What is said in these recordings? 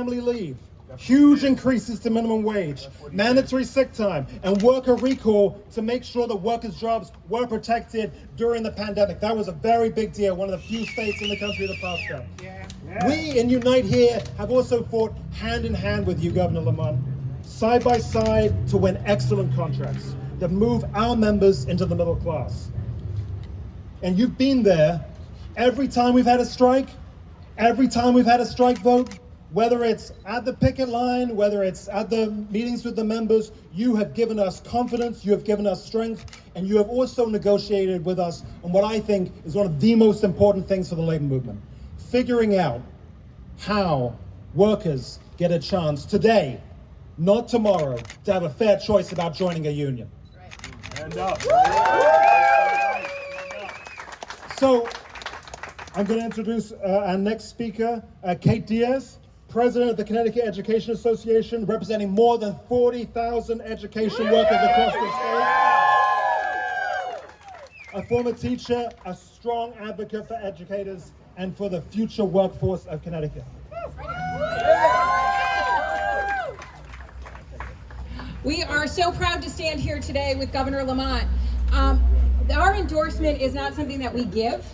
family leave, huge increases to minimum wage, mandatory sick time, and worker recall to make sure that workers' jobs were protected during the pandemic. That was a very big deal, one of the few states in the country that passed that. We in Unite Here have also fought hand in hand with you, Governor Lamont, side by side to win excellent contracts that move our members into the middle class. And you've been there every time we've had a strike, every time we've had a strike vote, whether it's at the picket line, whether it's at the meetings with the members, you have given us confidence, you have given us strength, and you have also negotiated with us on what I think is one of the most important things for the labor movement, figuring out how workers get a chance today, not tomorrow, to have a fair choice about joining a union. Hand up. So I'm going to introduce our next speaker, Kate Diaz, President of the Connecticut Education Association, representing more than 40,000 education workers across the state. A former teacher, a strong advocate for educators and for the future workforce of Connecticut. We are so proud to stand here today with Governor Lamont. Our endorsement is not something that we give.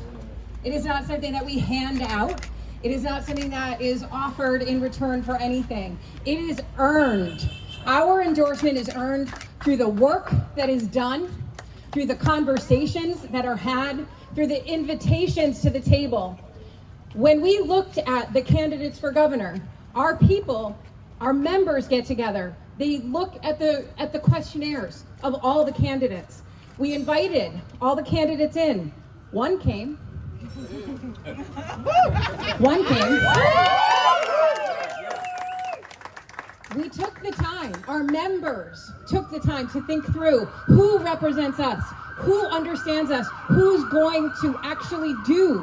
It is not something that we hand out. It is not something that is offered in return for anything. It is earned. Our endorsement is earned through the work that is done, through the conversations that are had, through the invitations to the table. When we looked at the candidates for governor, our people, our members get together. They look at the questionnaires of all the candidates. We invited all the candidates in. One came. One came. We took the time, our members took the time to think through who represents us, who understands us, who's going to actually do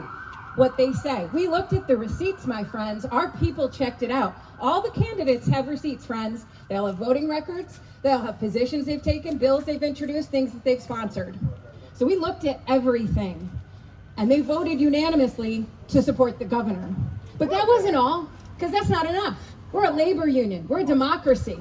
what they say. We looked at the receipts, my friends. Our people checked it out. All the candidates have receipts, friends. They'll have voting records, they'll have positions they've taken, bills they've introduced, things that they've sponsored. So we looked at everything. And they voted unanimously to support the governor. But that wasn't all, because that's not enough. We're a labor union, we're a democracy.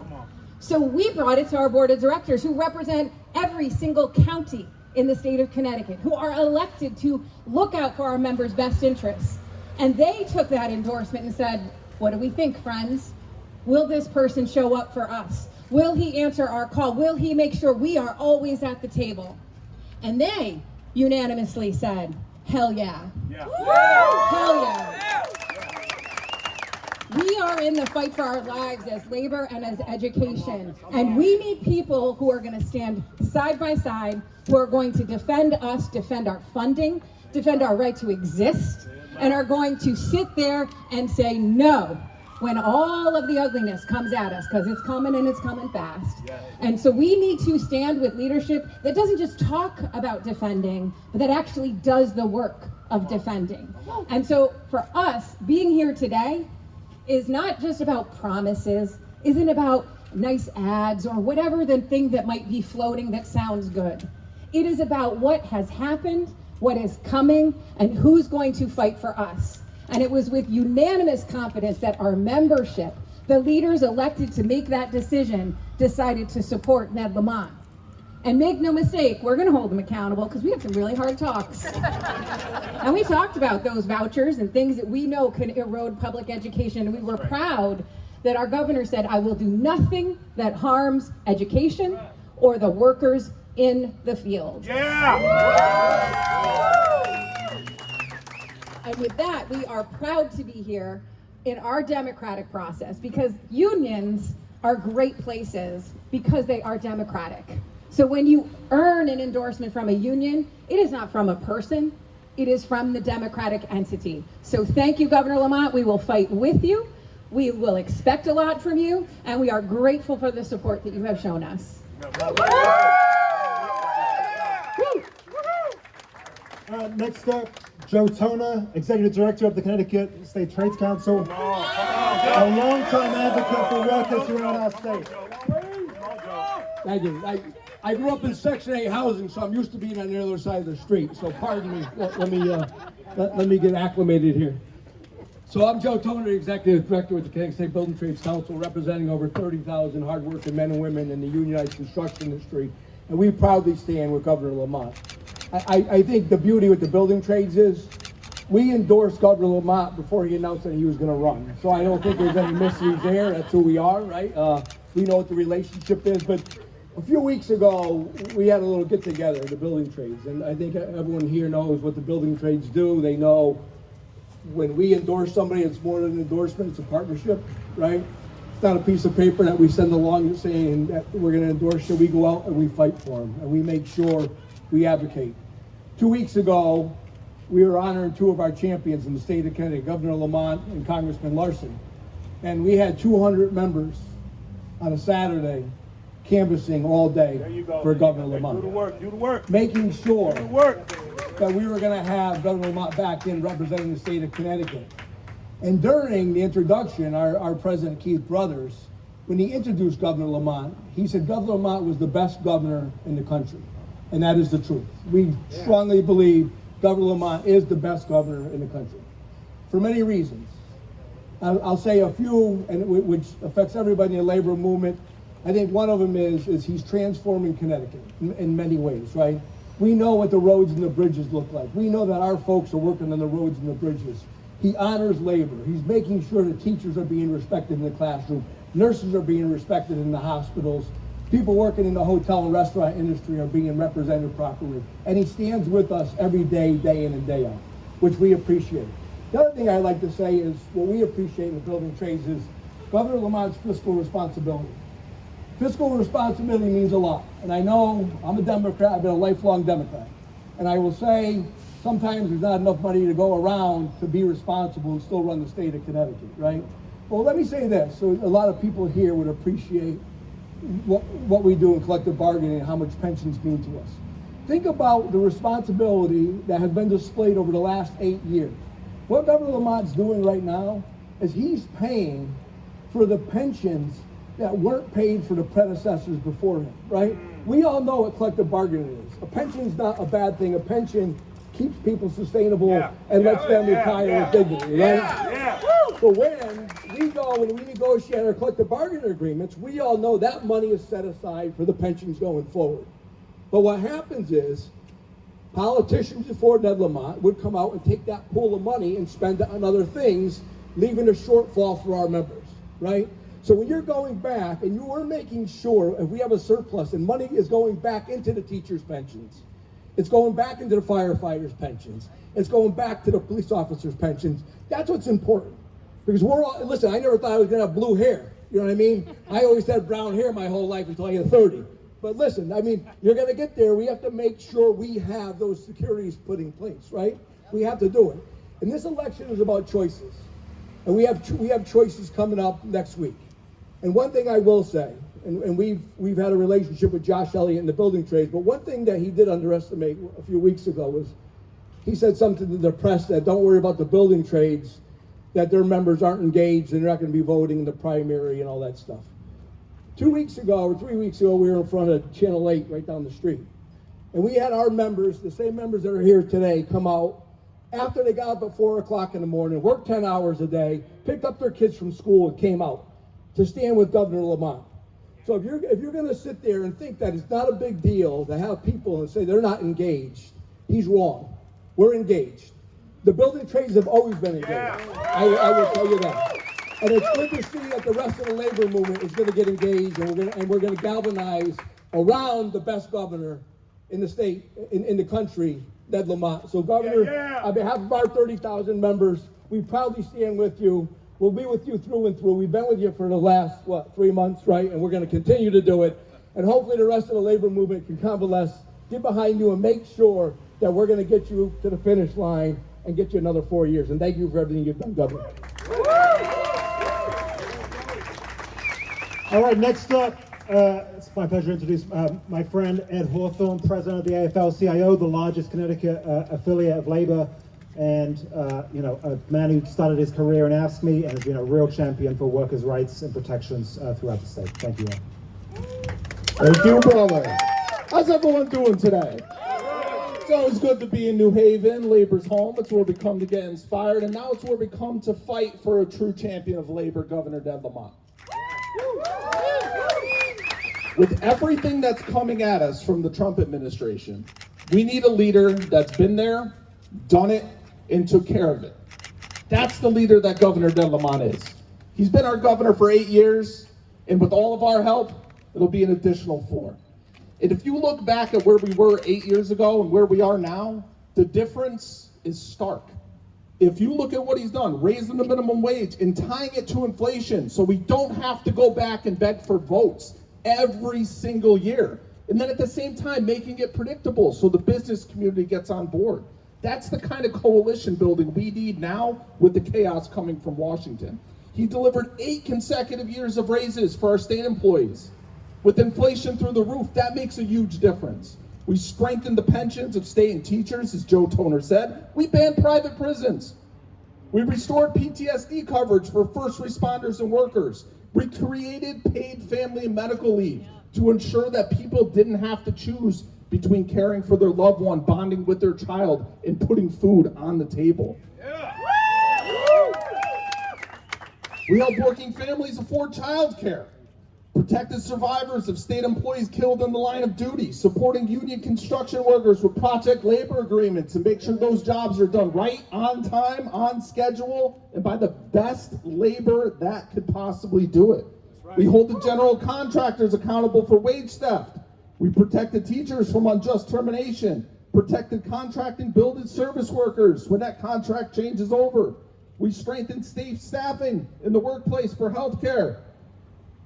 So we brought it to our board of directors who represent every single county in the state of Connecticut, who are elected to look out for our members' best interests. And they took that endorsement and said, what do we think, friends? Will this person show up for us? Will he answer our call? Will he make sure we are always at the table? And they unanimously said, hell yeah. Hell yeah. We are in the fight for our lives as labor and as education. And we need people who are going to stand side by side, who are going to defend us, defend our funding, defend our right to exist, and are going to sit there and say no when all of the ugliness comes at us, because it's coming and it's coming fast. And so we need to stand with leadership that doesn't just talk about defending, but that actually does the work of defending. And so for us, being here today is not just about promises, isn't about nice ads or whatever the thing that might be floating that sounds good. It is about what has happened, what is coming, and who's going to fight for us. And it was with unanimous confidence that our membership, the leaders elected to make that decision, decided to support Ned Lamont. And make no mistake, we're going to hold him accountable because we have some really hard talks. And we talked about those vouchers and things that we know can erode public education. And we were proud that our governor said, I will do nothing that harms education or the workers in the field. And with that, we are proud to be here in our democratic process because unions are great places because they are democratic. So when you earn an endorsement from a union, it is not from a person, it is from the democratic entity. So thank you, Governor Lamont. We will fight with you. We will expect a lot from you, and we are grateful for the support that you have shown us. Next up, Joe Toner, Executive Director of the Connecticut State Trades Council, a longtime advocate for workers throughout our state. Thank you. I grew up in Section 8 housing, so I'm used to being on the other side of the street. So pardon me. Let me get acclimated here. So I'm Joe Toner, Executive Director with the Connecticut State Building Trades Council, representing over 30,000 hardworking men and women in the unionized construction industry, and we proudly stand with Governor Lamont. I think the beauty with the building trades is we endorsed Governor Lamont before he announced that he was going to run. So I don't think there's any mysteries there. That's who we are, right? We know what the relationship is. But a few weeks ago, we had a little get together, the building trades. And I think everyone here knows what the building trades do. They know when we endorse somebody, it's more than an endorsement, it's a partnership, right? It's not a piece of paper that we send along saying that we're going to endorse you. We go out and we fight for them. And we make sure we advocate. 2 weeks ago, we were honoring two of our champions in the state of Connecticut, Governor Lamont and Congressman Larson. And we had 200 members on a Saturday canvassing all day for Governor Lamont. Do the work. Making sure that we were going to have Governor Lamont back in representing the state of Connecticut. And during the introduction, our President Keith Brothers, when he introduced Governor Lamont, he said Governor Lamont was the best governor in the country. And that is the truth. We strongly believe Governor Lamont is the best governor in the country for many reasons. I'll say a few, and which affects everybody in the labor movement. I think one of them is he's transforming Connecticut in many ways, right? We know what the roads and the bridges look like. We know that our folks are working on the roads and the bridges. He honors labor. He's making sure that teachers are being respected in the classroom. Nurses are being respected in the hospitals. People working in the hotel and restaurant industry are being represented properly. And he stands with us every day, day in and day out, which we appreciate. The other thing I'd like to say is what we appreciate in the building trades is Governor Lamont's fiscal responsibility. Fiscal responsibility means a lot. And I know I'm a Democrat, I've been a lifelong Democrat. And I will say sometimes there's not enough money to go around to be responsible and still run the state of Connecticut, right? Well, let me say this, so a lot of people here would appreciate what we do in collective bargaining and how much pensions mean to us. Think about the responsibility that has been displayed over the last 8 years. What Governor Lamont's doing right now is he's paying for the pensions that weren't paid for the predecessors before him, right? We all know what collective bargaining is. A pension's not a bad thing. A pension keeps people sustainable and lets them retire with dignity, right? So when we negotiate our collective bargaining agreements, we all know that money is set aside for the pensions going forward. But what happens is politicians before Ned Lamont would come out and take that pool of money and spend it on other things, leaving a shortfall for our members, right? So when you're going back and you are making sure if we have a surplus and money is going back into the teachers' pensions, it's going back into the firefighters' pensions, it's going back to the police officers' pensions, that's what's important. Because we're all, listen, I never thought I was gonna have blue hair, you know what I mean? I always had brown hair my whole life until I hit 30. But listen, I mean, you're gonna get there, we have to make sure we have those securities put in place, right? We have to do it. And this election is about choices. And we have choices coming up next week. And one thing I will say, and we've had a relationship with Josh Elliott in the building trades, but one thing that he did underestimate a few weeks ago was he said something to the press that don't worry about the building trades, that their members aren't engaged and they're not going to be voting in the primary and all that stuff. 2 weeks ago or 3 weeks ago, we were in front of Channel 8 right down the street. And we had our members, the same members that are here today, come out after they got up at 4 o'clock in the morning, worked 10 hours a day, picked up their kids from school and came out to stand with Governor Lamont. So if you're going to sit there and think that it's not a big deal to have people and say they're not engaged, he's wrong. We're engaged. The building trades have always been engaged. I will tell you that. And it's good to see that the rest of the labor movement is going to get engaged, and we're going to galvanize around the best governor in the state, in the country, Ned Lamont. So Governor, on behalf of our 30,000 members, we proudly stand with you. We'll be with you through and through. We've been with you for the last, 3 months, right? And we're going to continue to do it. And hopefully the rest of the labor movement can convalesce, get behind you, and make sure that we're going to get you to the finish line and get you another 4 years. And thank you for everything you've done, Governor. All right, next up, it's my pleasure to introduce my friend Ed Hawthorne, president of the AFL-CIO, the largest Connecticut affiliate of labor, and a man who started his career in AFSCME and has been a real champion for workers' rights and protections throughout the state. Thank you, Ed. Thank you, brother. How's everyone doing today? It's always good to be in New Haven, labor's home. It's where we come to get inspired, and now it's where we come to fight for a true champion of labor, Governor Lamont. With everything that's coming at us from the Trump administration, we need a leader that's been there, done it, and took care of it. That's the leader that Governor Lamont is. He's been our governor for 8 years, and with all of our help, it'll be an additional 4. And if you look back at where we were 8 years ago and where we are now, the difference is stark. If you look at what he's done, raising the minimum wage and tying it to inflation so we don't have to go back and beg for votes every single year. And then at the same time, making it predictable so the business community gets on board. That's the kind of coalition building we need now with the chaos coming from Washington. He delivered 8 consecutive years of raises for our state employees. With inflation through the roof, that makes a huge difference. We strengthened the pensions of state and teachers, as Joe Toner said. We banned private prisons. We restored PTSD coverage for first responders and workers. We created paid family and medical leave to ensure that people didn't have to choose between caring for their loved one, bonding with their child, and putting food on the table. We helped working families afford childcare, protected survivors of state employees killed in the line of duty, supporting union construction workers with project labor agreements and make sure those jobs are done right, on time, on schedule, and by the best labor that could possibly do it. Right. We hold the general contractors accountable for wage theft. We protected teachers from unjust termination, protected contracting building service workers when that contract changes over. We strengthened state staffing in the workplace for healthcare.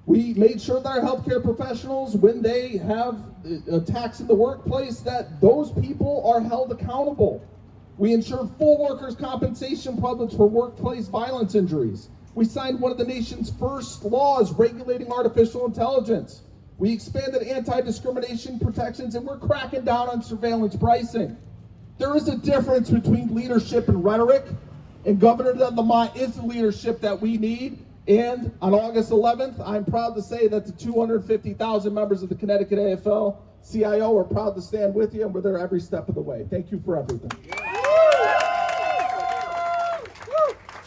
We made sure that our healthcare professionals, when they have attacks in the workplace, that those people are held accountable. We ensured full workers' compensation coverage for workplace violence injuries. We signed one of the nation's first laws regulating artificial intelligence. We expanded anti-discrimination protections, and we're cracking down on surveillance pricing. There is a difference between leadership and rhetoric, and Governor Lamont is the leadership that we need. And on August 11th, I'm proud to say that the 250,000 members of the Connecticut AFL-CIO are proud to stand with you, and we're there every step of the way. Thank you for everything.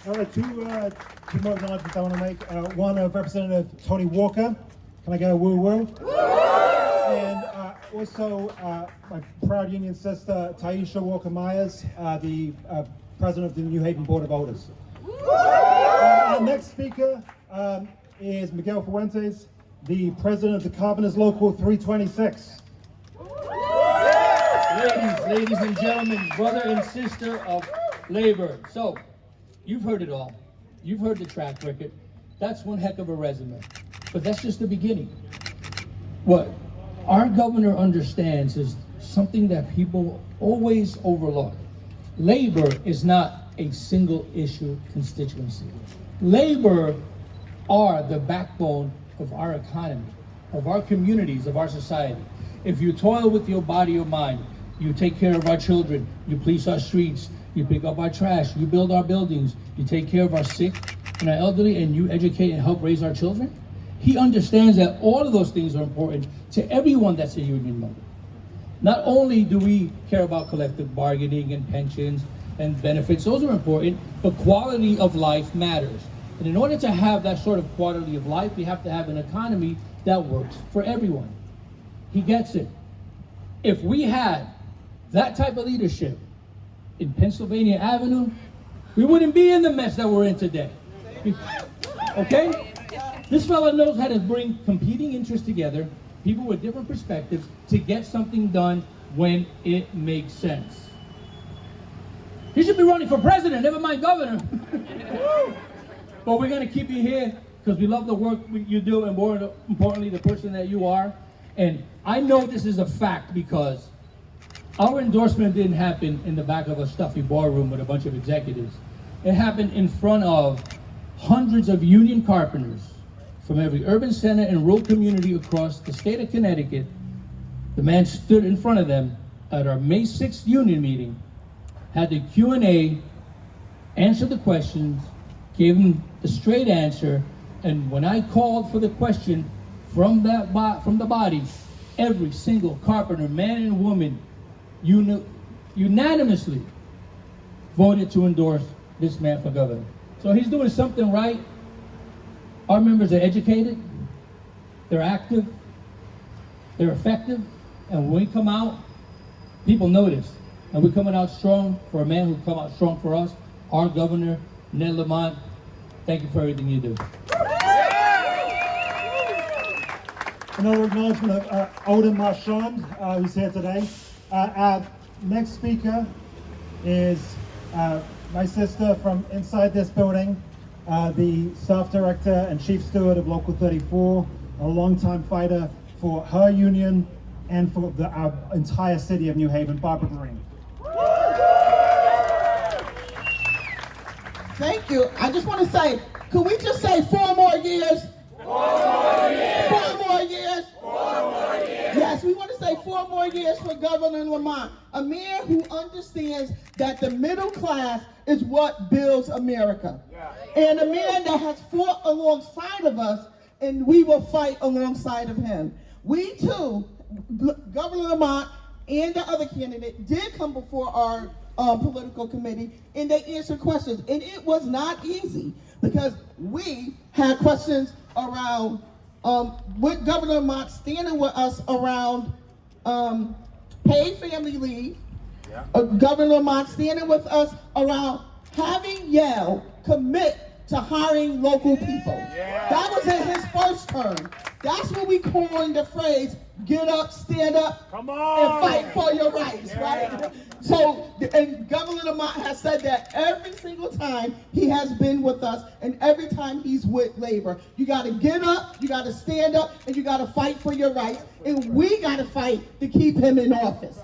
All right, two more announcements I want to make. One of Representative Tony Walker. Can I go woo-woo? And also my proud union sister, Taisha Walker-Myers, the president of the New Haven Board of Voters. Our next speaker is Miguel Fuentes, the president of the Carpenters Local 326. Ladies and gentlemen, brother and sister of labor. So, you've heard it all. You've heard the track record. That's one heck of a resume. But that's just the beginning. What our governor understands is something that people always overlook. Labor is not a single issue constituency. Labor are the backbone of our economy, of our communities, of our society. If you toil with your body or mind, you take care of our children, you police our streets, you pick up our trash, you build our buildings, you take care of our sick and our elderly, and you educate and help raise our children. He understands that all of those things are important to everyone that's a union member. Not only do we care about collective bargaining and pensions and benefits, those are important, but quality of life matters. And in order to have that sort of quality of life, we have to have an economy that works for everyone. He gets it. If we had that type of leadership in Pennsylvania Avenue, we wouldn't be in the mess that we're in today. Okay? This fella knows how to bring competing interests together, people with different perspectives, to get something done when it makes sense. He should be running for president, never mind governor. But we're going to keep you here because we love the work you do, and more importantly, the person that you are. And I know this is a fact because our endorsement didn't happen in the back of a stuffy ballroom with a bunch of executives. It happened in front of hundreds of union carpenters from every urban center and rural community across the state of Connecticut. The man stood in front of them at our May 6th union meeting, had the Q&A, answered the questions, gave them the straight answer, and when I called for the question from the body, every single carpenter, man and woman, unanimously voted to endorse this man for governor. So he's doing something right. Our members are educated, they're active, they're effective, and when we come out, people notice. And we're coming out strong for a man who come out strong for us, our governor, Ned Lamont. Thank you for everything you do. Another acknowledgement of Odin Marchand, who's here today. Our next speaker is my sister from inside this building, the staff director and chief steward of Local 34, a longtime fighter for her union and for our entire city of New Haven, Barbara Green. Thank you. I just want to say, could we just say 4 more years? 4 more years. 4 more years. 4 more years. Yes, we want to say 4 more years for Governor Lamont, a man who understands that the middle class is what builds America. And a man that has fought alongside of us, and we will fight alongside of him. We too, Governor Lamont and the other candidate, did come before our political committee, and they answered questions, and it was not easy because we had questions around with Governor Lamont standing with us around paid family leave, Governor Lamont standing with us around having Yale commit to hiring local people. That was in his first term. That's what we coined the phrase, get up, stand up, and fight for your rights, right? So, and Governor Lamont has said that every single time he has been with us, and every time he's with labor. You gotta get up, you gotta stand up, and you gotta fight for your rights, and we gotta fight to keep him in office,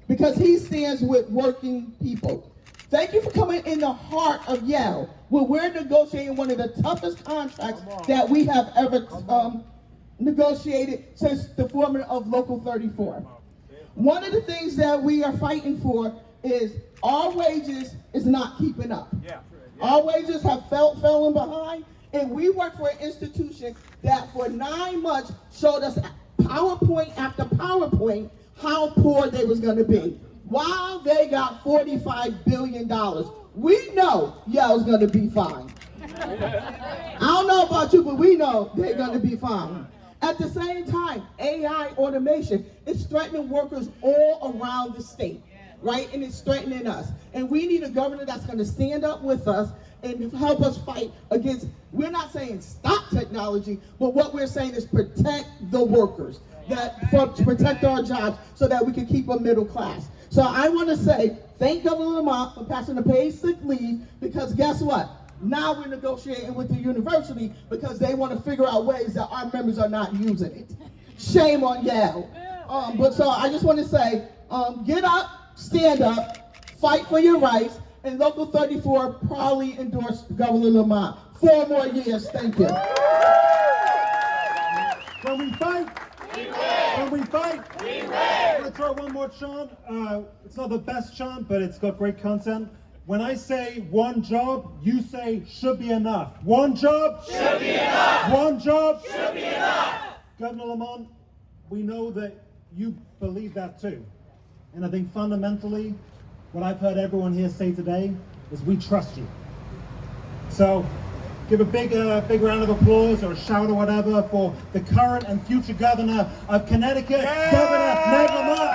because he stands with working people. Thank you for coming in the heart of Yale, where we're negotiating one of the toughest contracts that we have ever negotiated since the forming of Local 34. One of the things that we are fighting for is our wages is not keeping up. Our wages have fallen behind, and we work for an institution that for 9 months showed us PowerPoint after PowerPoint how poor they was going to be. While they got $45 billion, we know Yale's going to be fine. I don't know about you, but we know they're going to be fine. At the same time, AI automation is threatening workers all around the state, right? And it's threatening us. And we need a governor that's going to stand up with us and help us fight against, we're not saying stop technology, but what we're saying is protect the workers, to protect our jobs so that we can keep a middle class. So I want to say, thank Governor Lamont for passing the paid sick leave, because guess what? Now we're negotiating with the university because they want to figure out ways that our members are not using it. Shame on Yale. But so I just want to say, get up, stand up, fight for your rights, and Local 34 proudly endorsed Governor Lamont. 4 more years, thank you. When we fight, we win. When we fight, we win. I'm going to throw one more chant. It's not the best chant, but it's got great content. When I say one job, you say should be enough. One job should be enough. One job should be enough. Governor Lamont, we know that you believe that too. And I think fundamentally, what I've heard everyone here say today is we trust you. So give a big round of applause or a shout or whatever for the current and future governor of Connecticut, Governor Ned Lamont.